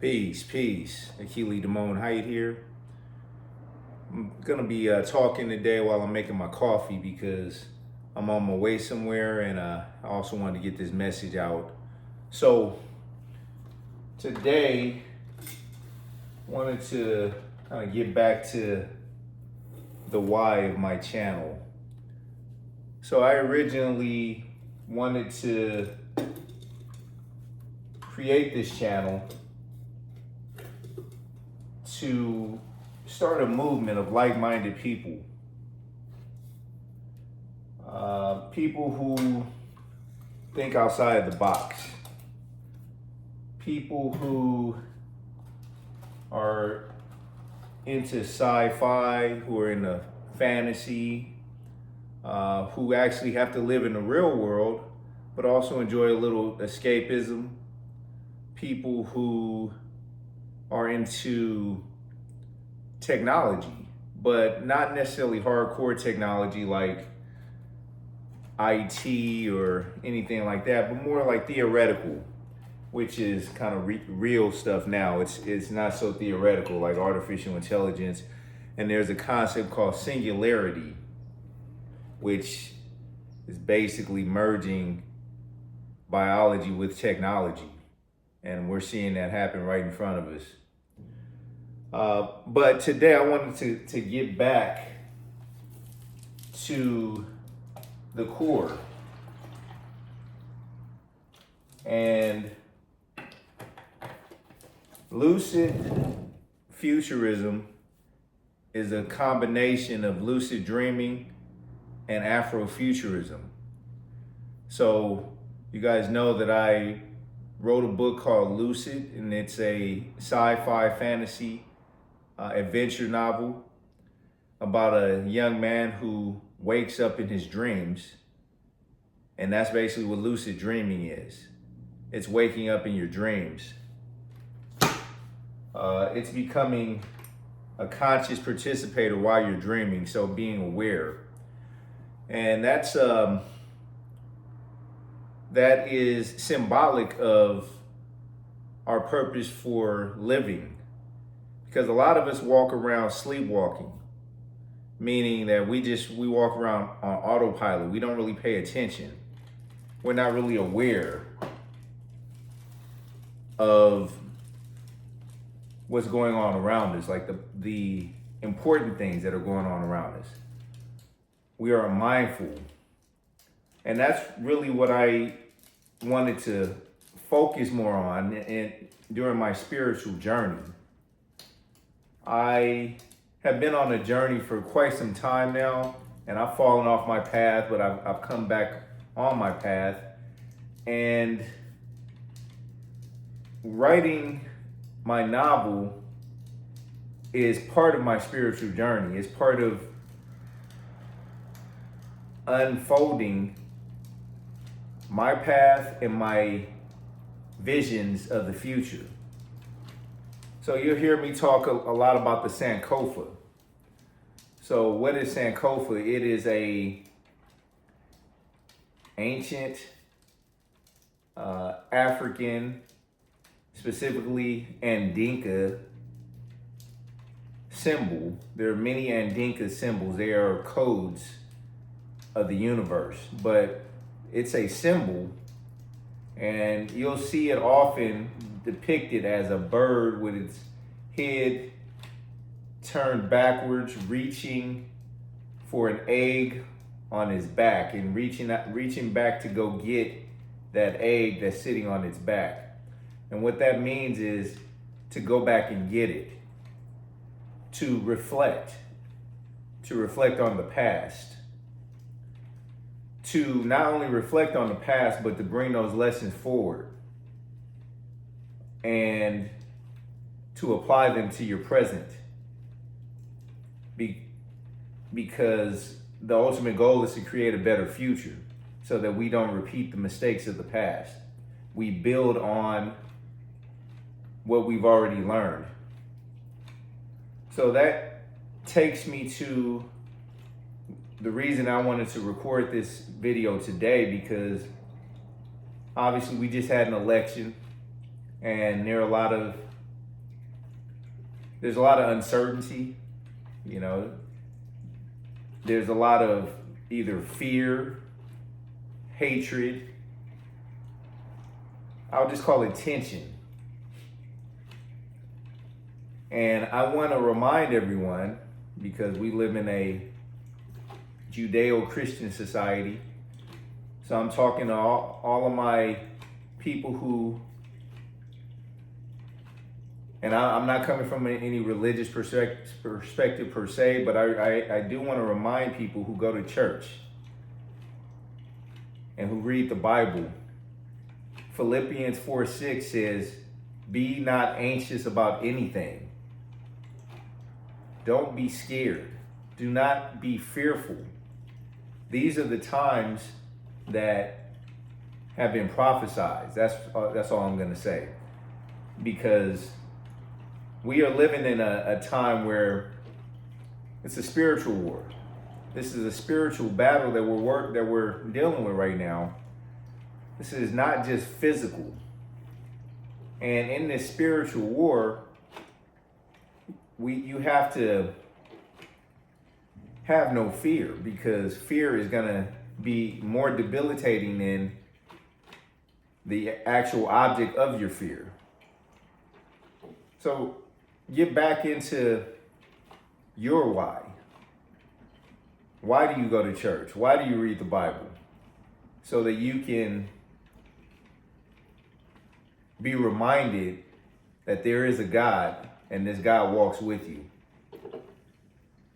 Peace, peace. Achille Damone Height here. I'm gonna be talking today while I'm making my coffee because I'm on my way somewhere, and I also wanted to get this message out. So today, wanted to kind of get back to the why of my channel. So I originally wanted to create this channel to start a movement of like-minded people. People who think outside the box. People who are into sci-fi, who are into fantasy, who actually have to live in the real world, but also enjoy a little escapism. People who are into technology, but not necessarily hardcore technology like IT or anything like that, but more like theoretical, which is kind of real stuff now. It's not so theoretical like artificial intelligence. And there's a concept called singularity, which is basically merging biology with technology. And we're seeing that happen right in front of us. But today I wanted to get back to the core. And lucid futurism is a combination of lucid dreaming and Afrofuturism. So you guys know that I wrote a book called Lucid, and it's a sci-fi fantasy adventure novel about a young man who wakes up in his dreams. And that's basically what lucid dreaming is. It's waking up in your dreams. It's becoming a conscious participator while you're dreaming, so being aware. And that is symbolic of our purpose for living. Because a lot of us walk around sleepwalking, meaning that we walk around on autopilot. We don't really pay attention. We're not really aware of what's going on around us, like the important things that are going on around us. We are mindful. And that's really what I wanted to focus more on and during my spiritual journey. I have been on a journey for quite some time now, and I've fallen off my path, but I've come back on my path. And writing my novel is part of my spiritual journey. It's part of unfolding my path and my visions of the future. So you'll hear me talk a lot about the Sankofa. So what is Sankofa? It is a ancient African, specifically Andinka symbol. There are many Andinka symbols. They are codes of the universe, but it's a symbol, and you'll see it often depicted as a bird with its head turned backwards, reaching for an egg on his back and reaching back to go get that egg that's sitting on its back. And what that means is to go back and get it, to reflect on the past, to not only reflect on the past, but to bring those lessons forward and to apply them to your present. Because the ultimate goal is to create a better future so that we don't repeat the mistakes of the past. We build on what we've already learned. So that takes me to the reason I wanted to record this video today, because obviously we just had an election and there are a lot of there's a lot of uncertainty, you know, there's a lot of either fear, hatred, I'll just call it tension. And I want to remind everyone, because we live in a Judeo-Christian society, so I'm talking to all of my people who, and I'm not coming from any religious perspective per se, but I do want to remind people who go to church and who read the Bible. Philippians 4:6 says, "Be not anxious about anything." Don't be scared. Do not be fearful. These are the times that have been prophesied. That's all I'm going to say. Because we are living in a time where it's a spiritual war. This is a spiritual battle that we're dealing with right now. This is not just physical. And in this spiritual war, you have to have no fear, because fear is going to be more debilitating than the actual object of your fear. So get back into your why. Why do you go to church? Why do you read the Bible? So that you can be reminded that there is a God, and this God walks with you.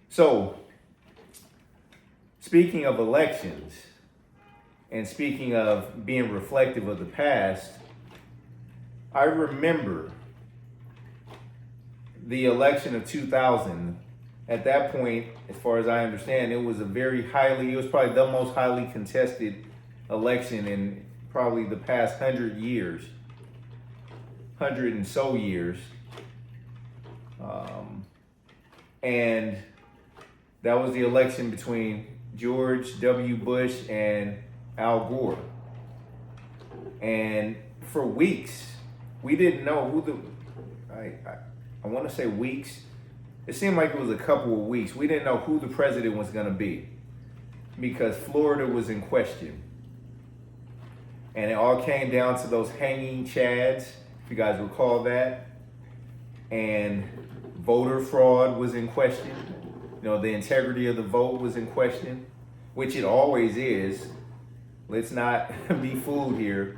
So, speaking of elections, and speaking of being reflective of the past, I remember the election of 2000. At that point, as far as I understand, it was probably the most highly contested election in probably the past 100 years, 100 and so years. And that was the election between George W. Bush and Al Gore. And for weeks, we didn't know who I want to say weeks. It seemed like it was a couple of weeks. We didn't know who the president was going to be, because Florida was in question. And it all came down to those hanging chads, if you guys recall that. And voter fraud was in question. You know, the integrity of the vote was in question, which it always is. Let's not be fooled here.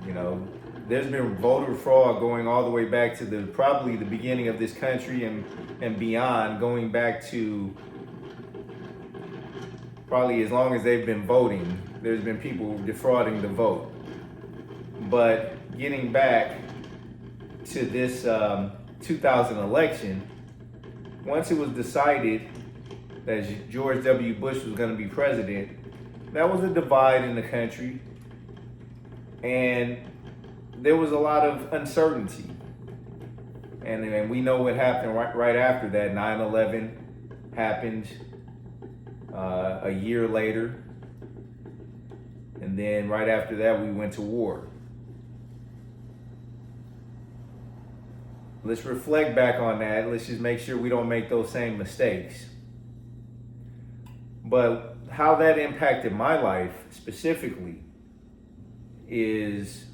You know, there's been voter fraud going all the way back to probably the beginning of this country and beyond, going back to probably as long as they've been voting. There's been people defrauding the vote. But getting back to this 2000 election, once it was decided that George W. Bush was going to be president, that was a divide in the country, and there was a lot of uncertainty. And we know what happened right after that. 9/11 happened a year later, and then right after that we went to war. Let's reflect back on that. Let's just make sure we don't make those same mistakes. But how that impacted my life specifically is,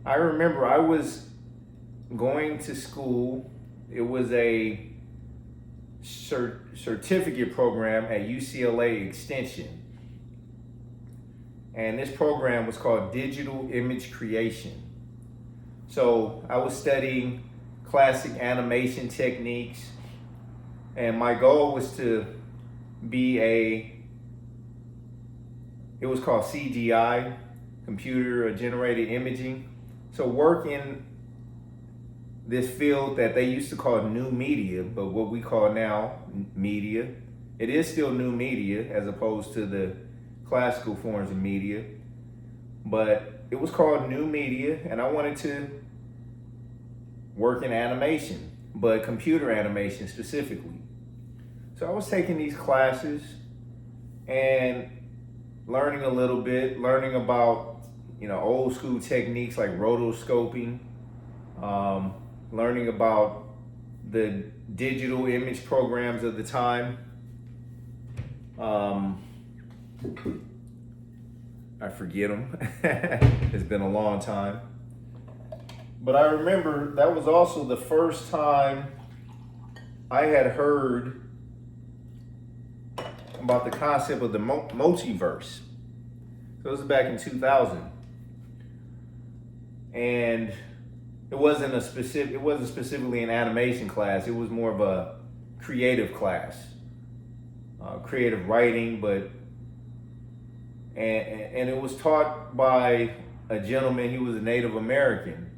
I remember I was going to school. It was a certificate program at UCLA Extension. And this program was called Digital Image Creation. So I was studying classic animation techniques, and my goal was to be it was called CGI, computer generated imaging. So work in this field that they used to call new media, but what we call now media. It is still new media as opposed to the classical forms of media, but it was called new media, and I wanted to work in animation, but computer animation specifically. So I was taking these classes and learning a little bit, learning about, you know, old school techniques like rotoscoping, learning about the digital image programs of the time. I forget them. It's been a long time. But I remember that was also the first time I had heard about the concept of the multiverse. So it was back in 2000. And it wasn't specifically an animation class. It was more of a creative class. Creative writing, and it was taught by a gentleman. He was a Native American,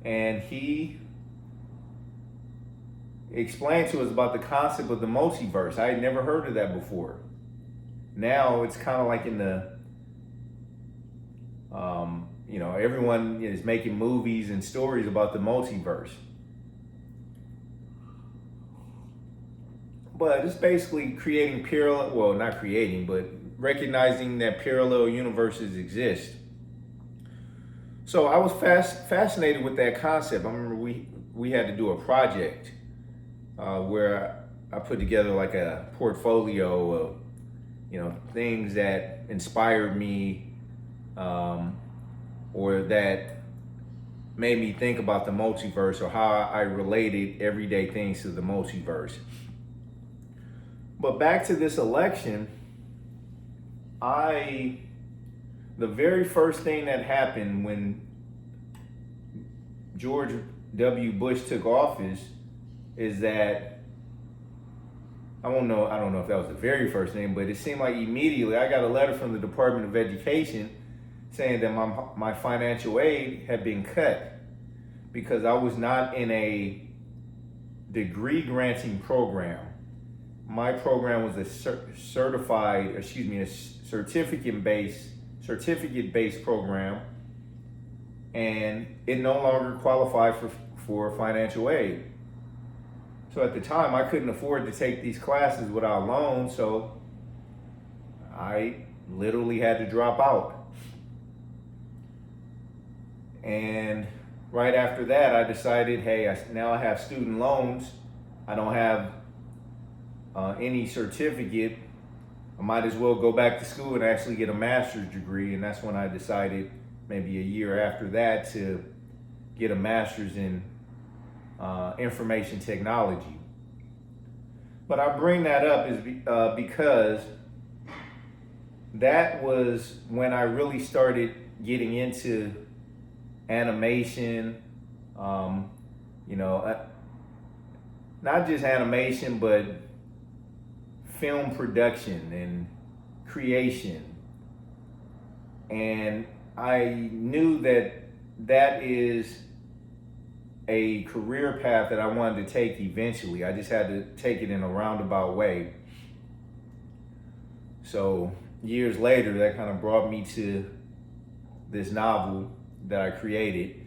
and he explained to us about the concept of the multiverse. I had never heard of that before. Now it's kind of like in the, everyone is making movies and stories about the multiverse. But it's basically creating not creating, but recognizing that parallel universes exist. So I was fascinated with that concept. I remember we had to do a project where I put together like a portfolio of, things that inspired me or that made me think about the multiverse, or how I related everyday things to the multiverse. But back to this election, the very first thing that happened when George W. Bush took office is that, I don't know if that was the very first thing, but it seemed like immediately I got a letter from the Department of Education saying that my financial aid had been cut because I was not in a degree granting program. My program was a certificate-based program, and it no longer qualified for financial aid. So at the time, I couldn't afford to take these classes without loans, so I literally had to drop out. And right after that, I decided, hey, now I have student loans. I don't have any certificate. I might as well go back to school and actually get a master's degree. And that's when I decided, maybe a year after that, to get a master's in information technology. But I bring that up because that was when I really started getting into animation, not just animation, but film production and creation. And I knew that is a career path that I wanted to take eventually. I just had to take it in a roundabout way. So years later, that kind of brought me to this novel that I created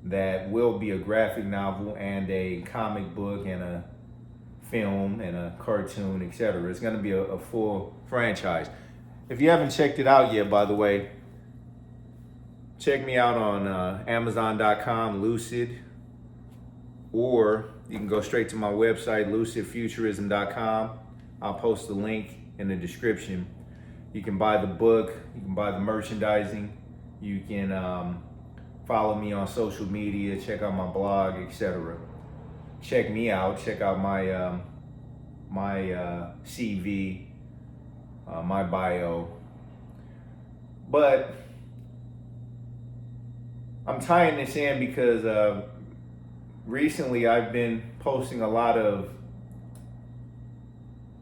that will be a graphic novel and a comic book and a film and a cartoon, etc. It's going to be a full franchise. If you haven't checked it out yet, by the way, check me out on Amazon.com, Lucid, or you can go straight to my website, LUCIDFuturism.com. I'll post the link in the description. You can buy the book, you can buy the merchandising, you can follow me on social media, check out my blog, etc. Check me out, check out my CV, my bio. But I'm tying this in because recently I've been posting a lot of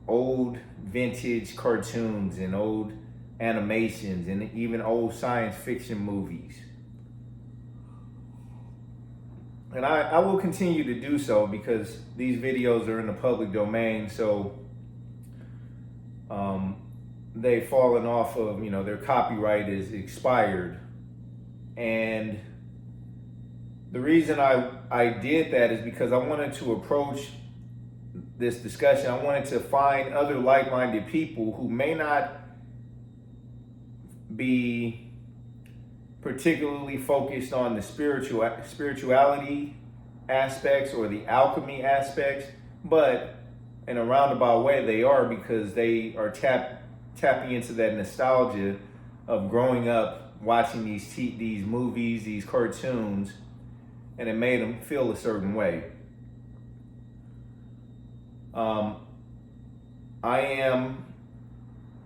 old vintage cartoons and old animations and even old science fiction movies. And I will continue to do so because these videos are in the public domain, so they've fallen off of, their copyright is expired. And the reason I did that is because I wanted to approach this discussion. I wanted to find other like-minded people who may not be particularly focused on the spirituality aspects or the alchemy aspects, but in a roundabout way they are, because they are tapping into that nostalgia of growing up watching these movies, these cartoons, and it made them feel a certain way. I am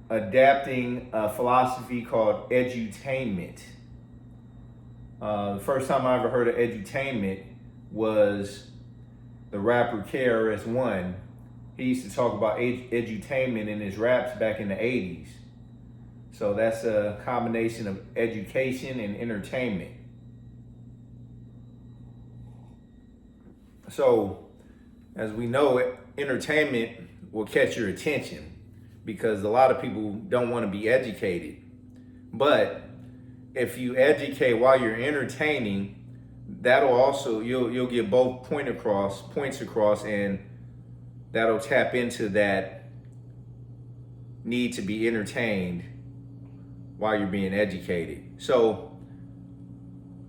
adapting a philosophy called edutainment. The first time I ever heard of edutainment was the rapper KRS-One. He used to talk about edutainment in his raps back in the 80s. So that's a combination of education and entertainment. So, as we know, entertainment will catch your attention because a lot of people don't want to be educated. But if you educate while you're entertaining, that'll also, you'll get both points across, and that'll tap into that need to be entertained while you're being educated. So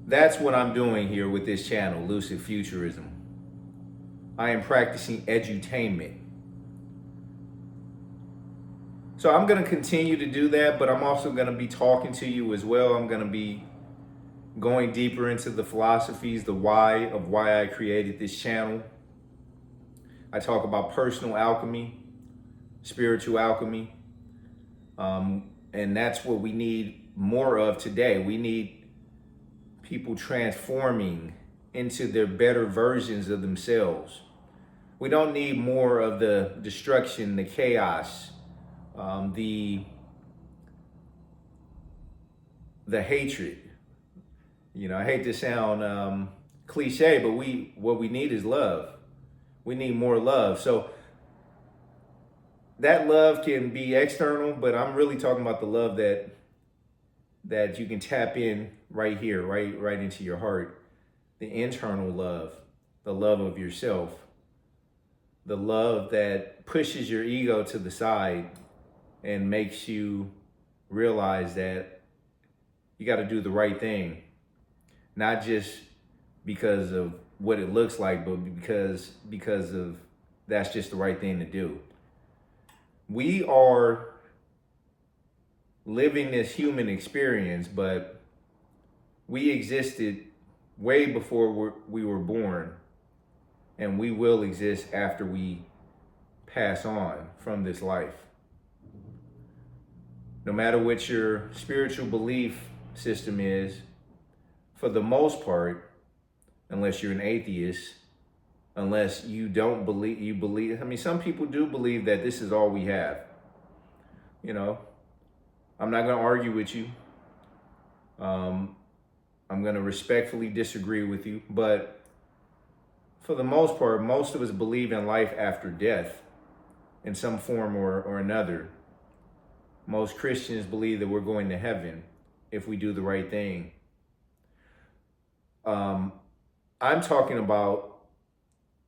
that's what I'm doing here with this channel, Lucid Futurism. I am practicing edutainment. So I'm going to continue to do that, but I'm also going to be talking to you as well. I'm going to be going deeper into the philosophies, the why of why I created this channel. I talk about personal alchemy, spiritual alchemy, and that's what we need more of today. We need people transforming into their better versions of themselves. We don't need more of the destruction, the chaos, the hatred. You know, I hate to sound cliche, but what we need is love. We need more love. So that love can be external, but I'm really talking about the love that you can tap in right here, right into your heart. The internal love, the love of yourself, the love that pushes your ego to the side and makes you realize that you got to do the right thing, not just because of what it looks like, but because of that's just the right thing to do. We are living this human experience, but we existed way before we were born, and we will exist after we pass on from this life. No matter what your spiritual belief system is, for the most part, unless you're an atheist, unless you don't believe, I mean, some people do believe that this is all we have. You know, I'm not going to argue with you. I'm going to respectfully disagree with you, but for the most part, most of us believe in life after death in some form or another. Most Christians believe that we're going to heaven if we do the right thing. I'm talking about,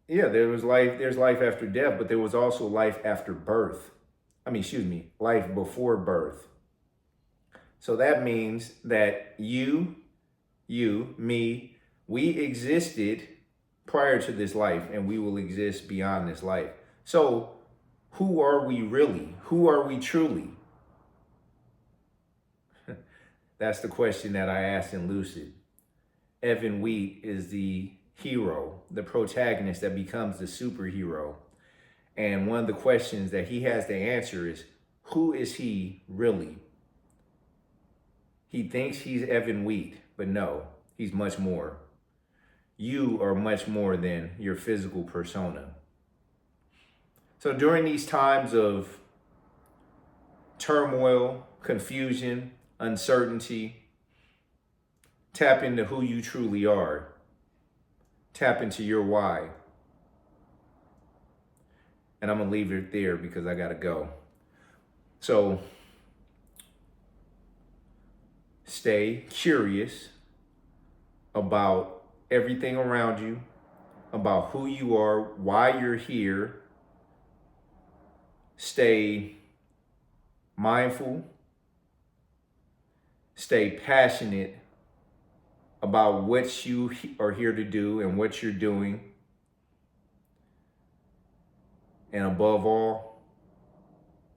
there's life after death, but there was also life after birth. Life before birth. So that means that you, me, we existed prior to this life, and we will exist beyond this life. So who are we really? Who are we truly? That's the question that I asked in Lucid. Evan Wheat is the hero, the protagonist that becomes the superhero. And one of the questions that he has to answer is, who is he really? He thinks he's Evan Wheat, but no, he's much more. You are much more than your physical persona. So during these times of turmoil, confusion, uncertainty, tap into who you truly are. Tap into your why. And I'm going to leave it there because I got to go. So stay curious about everything around you, about who you are, why you're here. Stay mindful. Stay passionate about what you are here to do and what you're doing. And above all,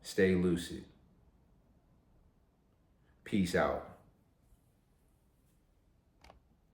stay lucid. Peace out.